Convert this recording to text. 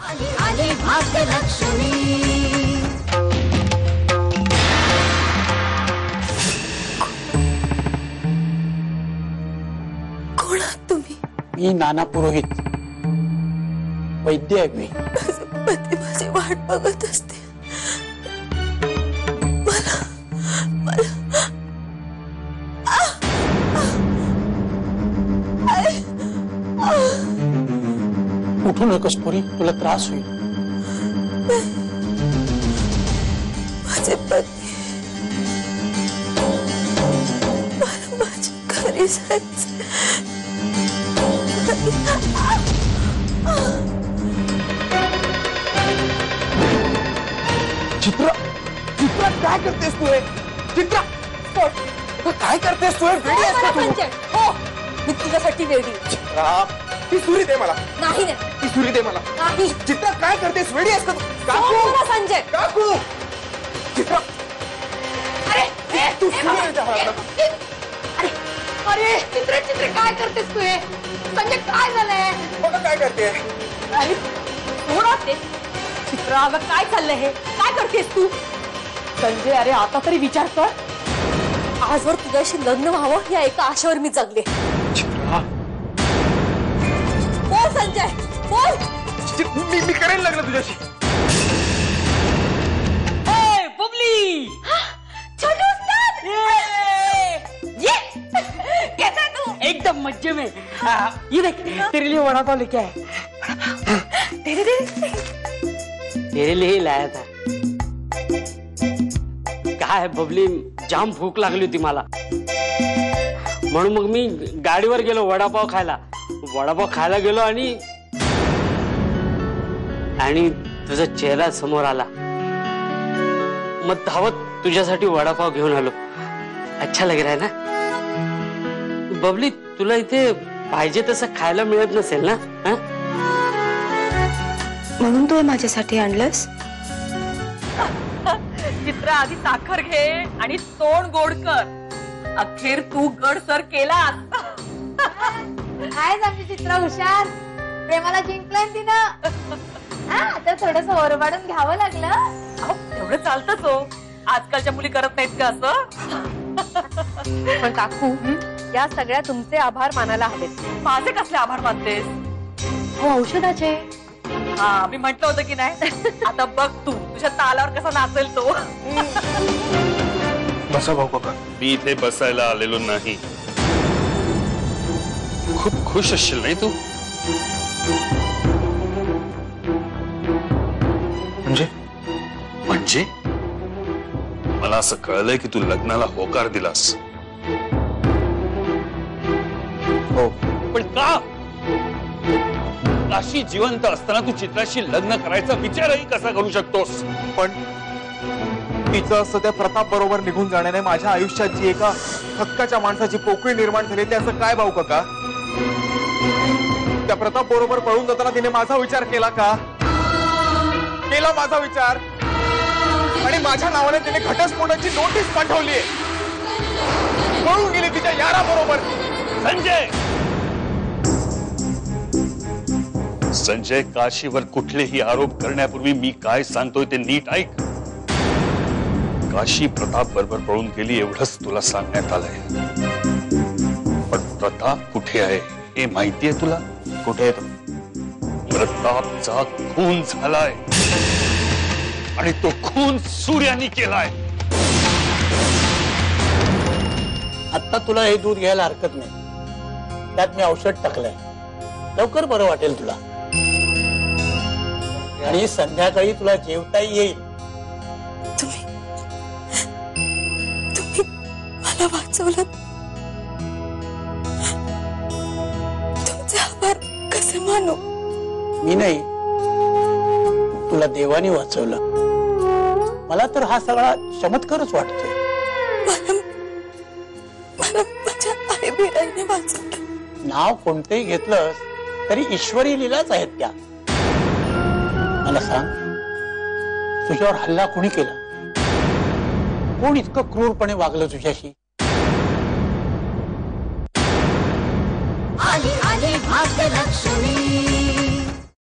आली आली भाग्यलक्ष्मी। कोण आहात तुम्ही? मी नाना पुरोहित, वैद्य आहे मी। पती माझी वाट बघत असते। मला उठू नकोस पोरी, तुला त्रास होईल। माझे पती मला माझ्या घरी जायचं। चित्रा, चित्रा काय करतेस तू? चित्रा काय करतेस तू? वेडी आहेस का तू? हो, मी तुझ्यासाठी वेडी। चित्रा, ती सुरी दे मला। नाही ती सुरी दे मला। नाही। चित्रा काय करतेस? वेडी आहेस का तू? काकू, संजय काकू, चित्रा, अरे तू सुरी दे मला। अरे चित्र चित्र काय करतेस तू? हे संजय काय झालंय? बघा काय करते। अरे थोडा ते चित्र, अगं काय चाललंय? हे काय करतेस तू? संजय अरे आता तरी विचार कर। आजवर तुझ्याशी लग्न व्हावं या एका आशेवर मी जगले। चित्रा, बोल संजय बोल। मी करेन लग्न तुझ्याशी। ए बुबली, छोटू उस्ताद, ये कैसा है तू? एकदम मजे में। ये देख तेरे लिए वड़ा पाव लेके आया। तेरे लिए ही लाया था। काय बबली, जाम भूक लागली होती मला, म्हणून मग मी गाडीवर गेलो वडापाव खायला। वडापाव खायला गेलो आणि तुझा चेहरा समोर आला, मग धावत तुझ्यासाठी वडापाव घेऊन आलो। अच्छा लग रहा है ना बबली? तुला इथे पाहिजे तसं खायला मिळत नसेल ना? म्हणून तू माझ्यासाठी आणलंस? चित्र, आधी साखर घे आणि तोंड गोड कर। अखेर तू गड सर केलास। काय आमची चित्रा हुशार, प्रेमाला जिंकलंय तिनं। आता थोडस ओरबाडून घ्यावं लागलं। अहो, एवढं चालतंच हो, आजकालच्या मुली करत नाहीत का असं? पण काकू, या सगळ्या तुमचे आभार मानायला हवेत। माझे कसले आभार मानतेस? हो, औषधाचे। हा, मी म्हटलं होतं की नाही? आता बघ तू तुझ्या तालावर कसा नाचेल तो। बसा भाऊ काका। मी इथे बसायला आलेलो नाही। खूप खुश असशील नाही तू? म्हणजे मला असं कळलंय की तू लग्नाला होकार दिलास। हो, पण का? काशी जिवंत असताना तू चित्राशी लग्न करायचा विचारही कसा करू शकतोस? पण तिचं असं त्या प्रताप बरोबर निघून जाण्याने माझ्या आयुष्यात जी एका हक्काच्या माणसाची पोकळी निर्माण झाली, त्याचं काय भाऊ काका? त्या प्रताप बरोबर पळून जाताना तिने माझा विचार केला का? केला माझा विचार, आणि माझ्या नावाने तिने घटस्फोटाची नोटीस पाठवली। पळून गेली तिच्या याराबरोबर। संजय, संजय, काशीवर कुठलेही आरोप करण्यापूर्वी मी काय सांगतोय ते नीट ऐक। काशी प्रताप बरोबर पळून गेली एवढंच तुला सांगण्यात आलंय, पण प्रताप कुठे आहे हे माहितीये तुला? कुठे येतो? प्रतापचा खून झालाय, आणि तो खून सूर्याने केलाय। आता तुला हे दूध घ्यायला हरकत नाही, त्यात मी औषध टाकलंय, लवकर बरं वाटेल तुला, आणि संध्याकाळी तुला जेवताही येईल। तुम्ही मला वाचवलं, तुमचे आभार कसे मानू? मी नाही, तुला देवाने वाचवलं। मला तर हा सगळा चमत्कारच वाटतोय। मला माझ्या आई बिराईने वाचवलं। नाव कोणतेही घेतलंस तरी ईश्वरी लीलाच आहेत त्या। मला सांग, तुझ्यावर हल्ला कोणी केला? कोण इतकं क्रूरपणे वागलं तुझ्याशी? आली आली भाग्यलक्ष्मी।